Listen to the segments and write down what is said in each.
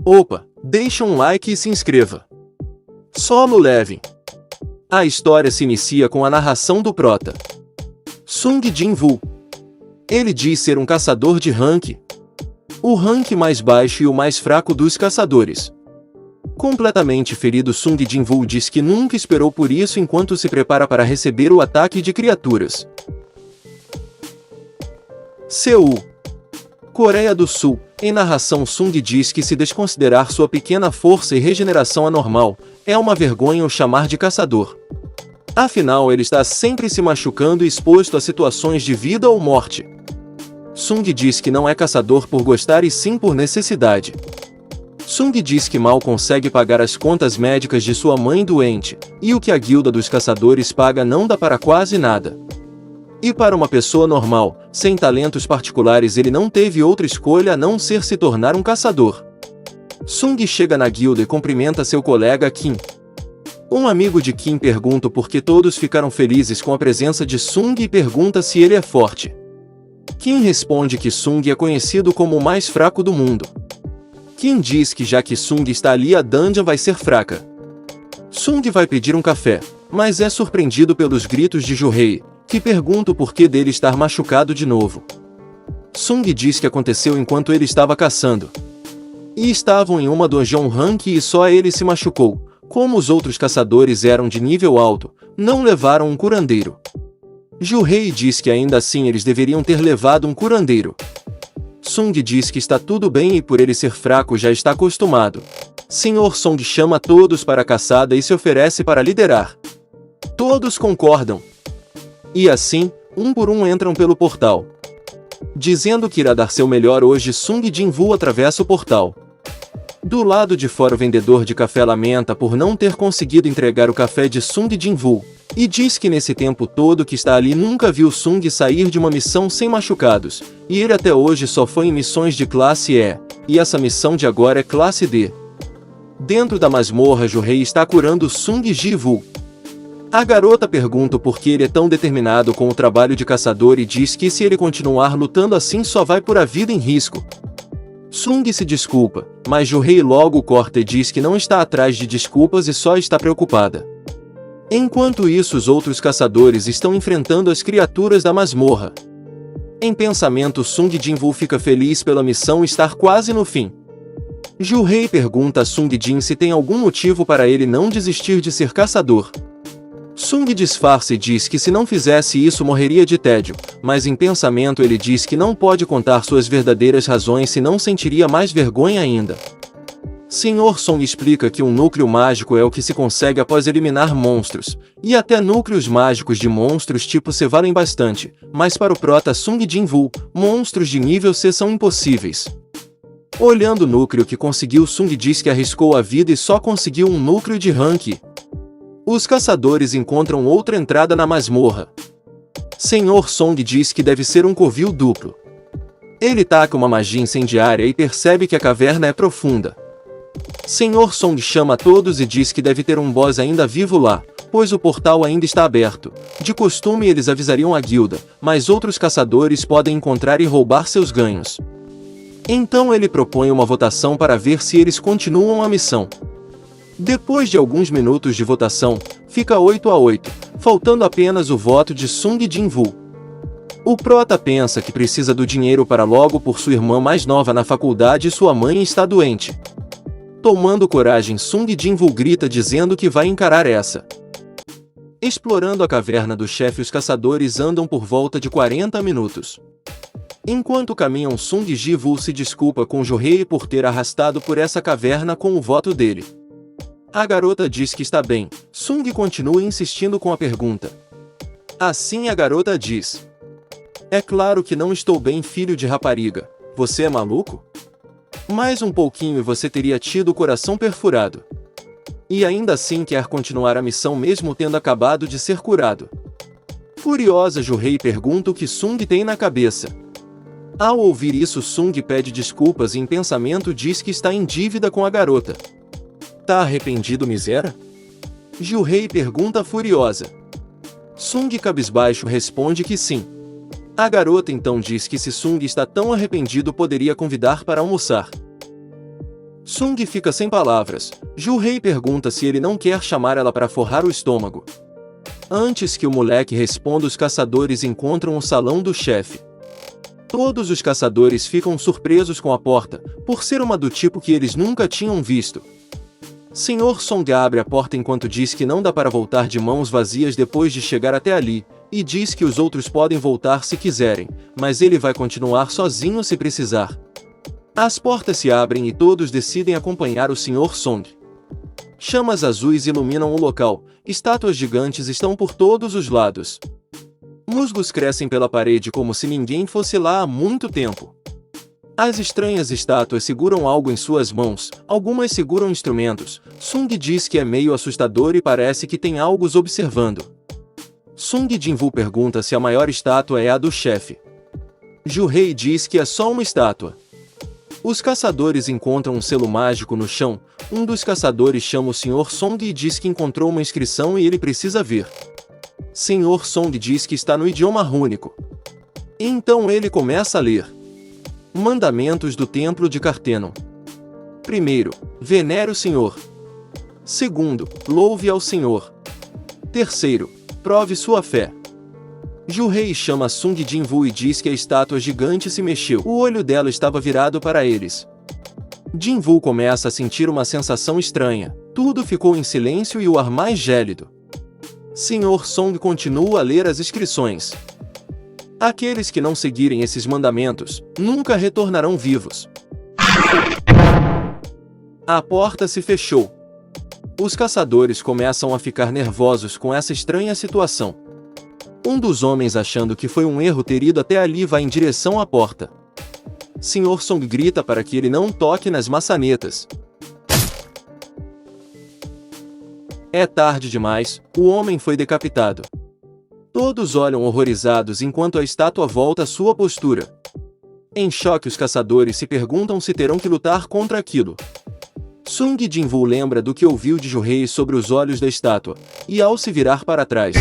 Opa, deixa um like e se inscreva. Solo Leveling. A história se inicia com a narração do prota, Sung Jin-woo. Ele diz ser um caçador de rank, o rank mais baixo e o mais fraco dos caçadores. Completamente ferido, Sung Jin-woo diz que nunca esperou por isso enquanto se prepara para receber o ataque de criaturas. Seul, Coreia do Sul. Em narração, Sung diz que se desconsiderar sua pequena força e regeneração anormal, é uma vergonha o chamar de caçador. Afinal, ele está sempre se machucando e exposto a situações de vida ou morte. Sung diz que não é caçador por gostar e sim por necessidade. Sung diz que mal consegue pagar as contas médicas de sua mãe doente, e o que a guilda dos caçadores paga não dá para quase nada. E para uma pessoa normal, sem talentos particulares, ele não teve outra escolha a não ser se tornar um caçador. Sung chega na guilda e cumprimenta seu colega Kim. Um amigo de Kim pergunta por que todos ficaram felizes com a presença de Sung e pergunta se ele é forte. Kim responde que Sung é conhecido como o mais fraco do mundo. Kim diz que já que Sung está ali, a dungeon vai ser fraca. Sung vai pedir um café, mas é surpreendido pelos gritos de Joo-hei, que pergunta o porquê dele estar machucado de novo. Sung diz que aconteceu enquanto ele estava caçando. E estavam em uma dungeon rank e só ele se machucou. Como os outros caçadores eram de nível alto, não levaram um curandeiro. Joo-hei diz que ainda assim eles deveriam ter levado um curandeiro. Sung diz que está tudo bem e por ele ser fraco já está acostumado. Sr. Song chama todos para a caçada e se oferece para liderar. Todos concordam. E assim, um por um entram pelo portal. Dizendo que irá dar seu melhor hoje, Sung Jin-woo atravessa o portal. Do lado de fora, o vendedor de café lamenta por não ter conseguido entregar o café de Sung Jin-woo, e diz que nesse tempo todo que está ali nunca viu Sung sair de uma missão sem machucados, e ele até hoje só foi em missões de classe E, e essa missão de agora é classe D. Dentro da masmorra, Joo-hei está curando Sung Ji-woo. A garota pergunta por que ele é tão determinado com o trabalho de caçador e diz que se ele continuar lutando assim só vai pôr a vida em risco. Sung se desculpa, mas Joo-hei logo corta e diz que não está atrás de desculpas e só está preocupada. Enquanto isso, os outros caçadores estão enfrentando as criaturas da masmorra. Em pensamento, Sung Jin-woo fica feliz pela missão estar quase no fim. Joo-hei pergunta a Sung Jin se tem algum motivo para ele não desistir de ser caçador. Sung disfarça e diz que se não fizesse isso morreria de tédio, mas em pensamento ele diz que não pode contar suas verdadeiras razões senão sentiria mais vergonha ainda. Sr. Song explica que um núcleo mágico é o que se consegue após eliminar monstros, e até núcleos mágicos de monstros tipo C valem bastante, mas para o prota Sung Jin-woo, monstros de nível C são impossíveis. Olhando o núcleo que conseguiu, Sung diz que arriscou a vida e só conseguiu um núcleo de rank. Os caçadores encontram outra entrada na masmorra. Sr. Song diz que deve ser um covil duplo. Ele taca uma magia incendiária e percebe que a caverna é profunda. Sr. Song chama todos e diz que deve ter um boss ainda vivo lá, pois o portal ainda está aberto. De costume eles avisariam a guilda, mas outros caçadores podem encontrar e roubar seus ganhos. Então ele propõe uma votação para ver se eles continuam a missão. Depois de alguns minutos de votação, fica 8-8, faltando apenas o voto de Sung Jin-woo. O prota pensa que precisa do dinheiro para logo por sua irmã mais nova na faculdade e sua mãe está doente. Tomando coragem, Sung Jin-woo grita dizendo que vai encarar essa. Explorando a caverna do chefe, os caçadores andam por volta de 40 minutos. Enquanto caminham, Sung Ji-woo se desculpa com Joo-hei por ter arrastado por essa caverna com o voto dele. A garota diz que está bem. Sung continua insistindo com a pergunta. Assim a garota diz: "É claro que não estou bem, filho de rapariga. Você é maluco? Mais um pouquinho e você teria tido o coração perfurado. E ainda assim quer continuar a missão mesmo tendo acabado de ser curado." Furiosa, Joo-hei pergunta o que Sung tem na cabeça. Ao ouvir isso, Sung pede desculpas e em pensamento diz que está em dívida com a garota. Tá arrependido, miséria? Joo-hei pergunta furiosa. Sung cabisbaixo responde que sim. A garota então diz que se Sung está tão arrependido poderia convidar para almoçar. Sung fica sem palavras. Ju-hei pergunta se ele não quer chamar ela para forrar o estômago. Antes que o moleque responda, os caçadores encontram o salão do chefe. Todos os caçadores ficam surpresos com a porta, por ser uma do tipo que eles nunca tinham visto. Sr. Song abre a porta enquanto diz que não dá para voltar de mãos vazias depois de chegar até ali, e diz que os outros podem voltar se quiserem, mas ele vai continuar sozinho se precisar. As portas se abrem e todos decidem acompanhar o Sr. Song. Chamas azuis iluminam o local, estátuas gigantes estão por todos os lados. Musgos crescem pela parede como se ninguém fosse lá há muito tempo. As estranhas estátuas seguram algo em suas mãos, algumas seguram instrumentos. Sung diz que é meio assustador e parece que tem algo os observando. Sung Jinwoo pergunta se a maior estátua é a do chefe. Ju-hei diz que é só uma estátua. Os caçadores encontram um selo mágico no chão. Um dos caçadores chama o Sr. Song e diz que encontrou uma inscrição e ele precisa ver. Sr. Song diz que está no idioma rúnico. Então ele começa a ler. Mandamentos do Templo de Cartenon. Primeiro, venere o Senhor. Segundo, louve ao Senhor. Terceiro, prove sua fé. Ju-hei chama Sung Jinwoo e diz que a estátua gigante se mexeu. O olho dela estava virado para eles. Jinwoo começa a sentir uma sensação estranha. Tudo ficou em silêncio e o ar mais gélido. Sr. Song continua a ler as inscrições. Aqueles que não seguirem esses mandamentos, nunca retornarão vivos. A porta se fechou. Os caçadores começam a ficar nervosos com essa estranha situação. Um dos homens, achando que foi um erro ter ido até ali, vai em direção à porta. Sr. Song grita para que ele não toque nas maçanetas. É tarde demais, o homem foi decapitado. Todos olham horrorizados enquanto a estátua volta à sua postura. Em choque, os caçadores se perguntam se terão que lutar contra aquilo. Sung Jinwoo lembra do que ouviu de Ju-hei sobre os olhos da estátua, e ao se virar para trás,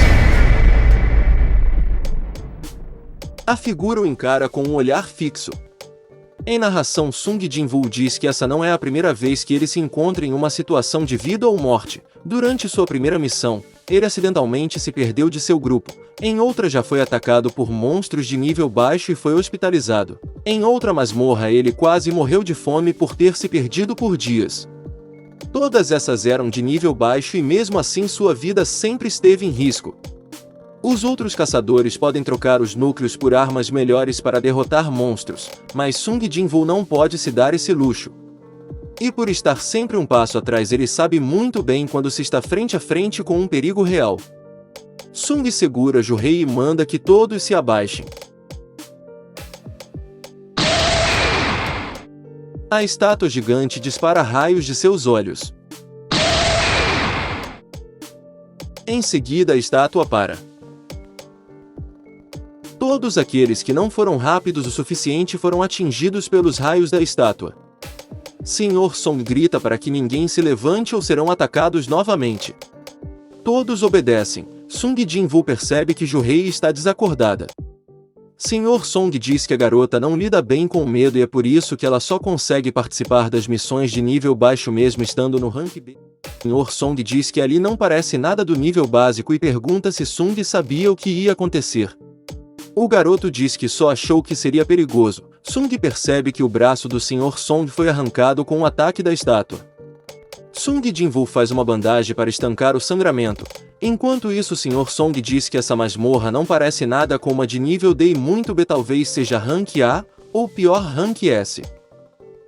a figura o encara com um olhar fixo. Em narração, Sung Jinwoo diz que essa não é a primeira vez que ele se encontra em uma situação de vida ou morte. Durante sua primeira missão, ele acidentalmente se perdeu de seu grupo. Em outra, já foi atacado por monstros de nível baixo e foi hospitalizado. Em outra masmorra, ele quase morreu de fome por ter se perdido por dias. Todas essas eram de nível baixo e mesmo assim sua vida sempre esteve em risco. Os outros caçadores podem trocar os núcleos por armas melhores para derrotar monstros, mas Sung Jinwoo não pode se dar esse luxo. E por estar sempre um passo atrás, ele sabe muito bem quando se está frente a frente com um perigo real. Sung segura Ju-hei e manda que todos se abaixem. A estátua gigante dispara raios de seus olhos. Em seguida, a estátua para. Todos aqueles que não foram rápidos o suficiente foram atingidos pelos raios da estátua. Sr. Song grita para que ninguém se levante ou serão atacados novamente. Todos obedecem. Sung Jinwoo percebe que Ju-hei está desacordada. Sr. Song diz que a garota não lida bem com o medo e é por isso que ela só consegue participar das missões de nível baixo mesmo estando no rank B. Sr. Song diz que ali não parece nada do nível básico e pergunta se Sung sabia o que ia acontecer. O garoto diz que só achou que seria perigoso. Sung percebe que o braço do Sr. Song foi arrancado com o ataque da estátua. Sung Jinwoo faz uma bandagem para estancar o sangramento. Enquanto isso, o Sr. Song diz que essa masmorra não parece nada com uma de nível D e muito B, talvez seja rank A, ou pior, rank S.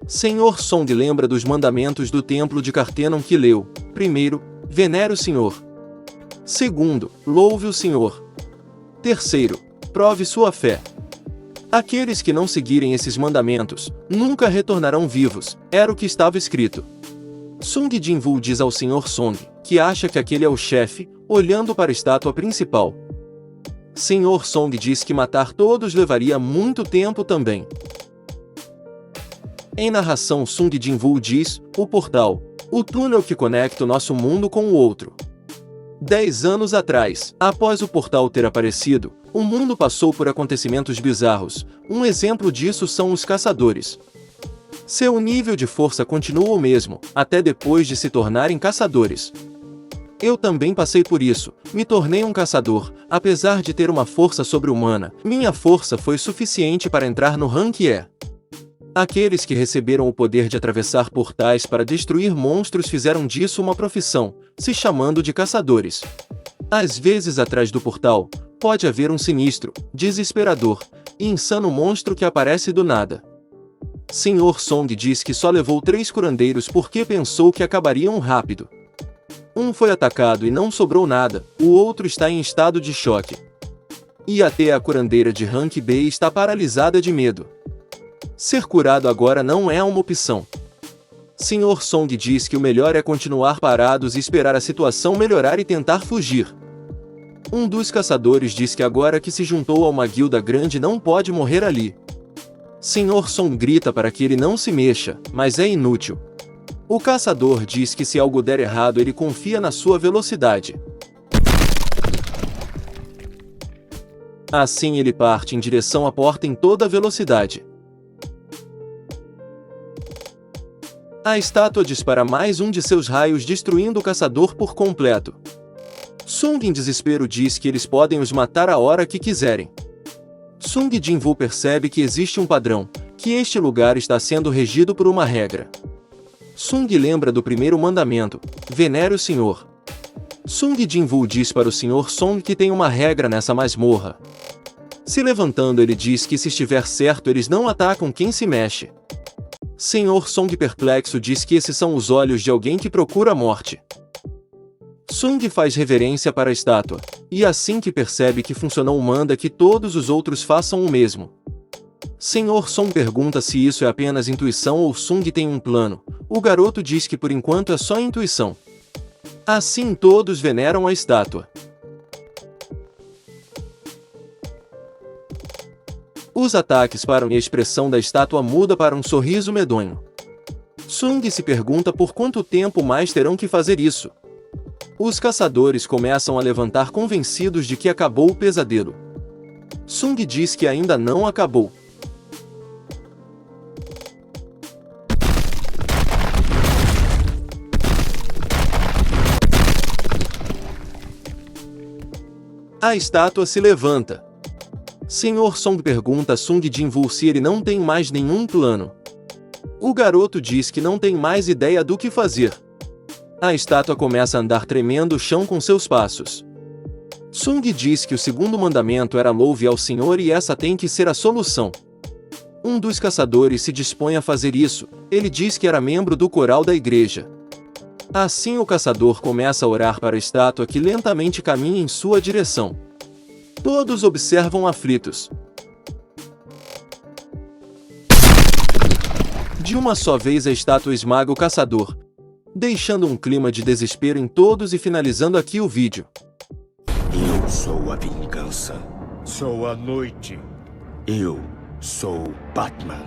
Sr. Song lembra dos mandamentos do Templo de Cartenon que leu. Primeiro, venere o Senhor. Segundo, louve o Senhor. Terceiro, prove sua fé. Aqueles que não seguirem esses mandamentos, nunca retornarão vivos, era o que estava escrito. Sung Jinwoo diz ao Sr. Song, que acha que aquele é o chefe, olhando para a estátua principal. Sr. Song diz que matar todos levaria muito tempo também. Em narração, Sung Jinwoo diz, o portal, o túnel que conecta o nosso mundo com o outro. 10 anos atrás, após o portal ter aparecido, o mundo passou por acontecimentos bizarros. Um exemplo disso são os caçadores. Seu nível de força continua o mesmo, até depois de se tornarem caçadores. Eu também passei por isso, me tornei um caçador, apesar de ter uma força sobre-humana, minha força foi suficiente para entrar no rank E. Aqueles que receberam o poder de atravessar portais para destruir monstros fizeram disso uma profissão, se chamando de caçadores. Às vezes atrás do portal, pode haver um sinistro, desesperador e insano monstro que aparece do nada. Sr. Song diz que só levou 3 curandeiros porque pensou que acabariam rápido. Um foi atacado e não sobrou nada, o outro está em estado de choque. E até a curandeira de rank B está paralisada de medo. Ser curado agora não é uma opção. Sr. Song diz que o melhor é continuar parados e esperar a situação melhorar e tentar fugir. Um dos caçadores diz que agora que se juntou a uma guilda grande não pode morrer ali. Sr. Song grita para que ele não se mexa, mas é inútil. O caçador diz que se algo der errado ele confia na sua velocidade. Assim ele parte em direção à porta em toda velocidade. A estátua dispara mais um de seus raios destruindo o caçador por completo. Sung em desespero diz que eles podem os matar a hora que quiserem. Sung Jinwoo percebe que existe um padrão, que este lugar está sendo regido por uma regra. Sung lembra do primeiro mandamento, venere o Senhor. Sung Jinwoo diz para o Sr. Song que tem uma regra nessa masmorra. Se levantando ele diz que se estiver certo eles não atacam quem se mexe. Sr. Song perplexo diz que esses são os olhos de alguém que procura a morte. Sung faz reverência para a estátua, e assim que percebe que funcionou manda que todos os outros façam o mesmo. Sr. Song pergunta se isso é apenas intuição ou Sung tem um plano. O garoto diz que por enquanto é só intuição. Assim todos veneram a estátua. Os ataques param e a expressão da estátua muda para um sorriso medonho. Sung se pergunta por quanto tempo mais terão que fazer isso. Os caçadores começam a levantar convencidos de que acabou o pesadelo. Sung diz que ainda não acabou. A estátua se levanta. Sr. Song pergunta a Sung Jinwoo se ele não tem mais nenhum plano. O garoto diz que não tem mais ideia do que fazer. A estátua começa a andar tremendo o chão com seus passos. Sung diz que o segundo mandamento era louve ao Senhor e essa tem que ser a solução. Um dos caçadores se dispõe a fazer isso, ele diz que era membro do coral da igreja. Assim o caçador começa a orar para a estátua que lentamente caminha em sua direção. Todos observam aflitos. De uma só vez a estátua esmaga o caçador, deixando um clima de desespero em todos e finalizando aqui o vídeo. Eu sou a vingança. Sou a noite. Eu sou Batman.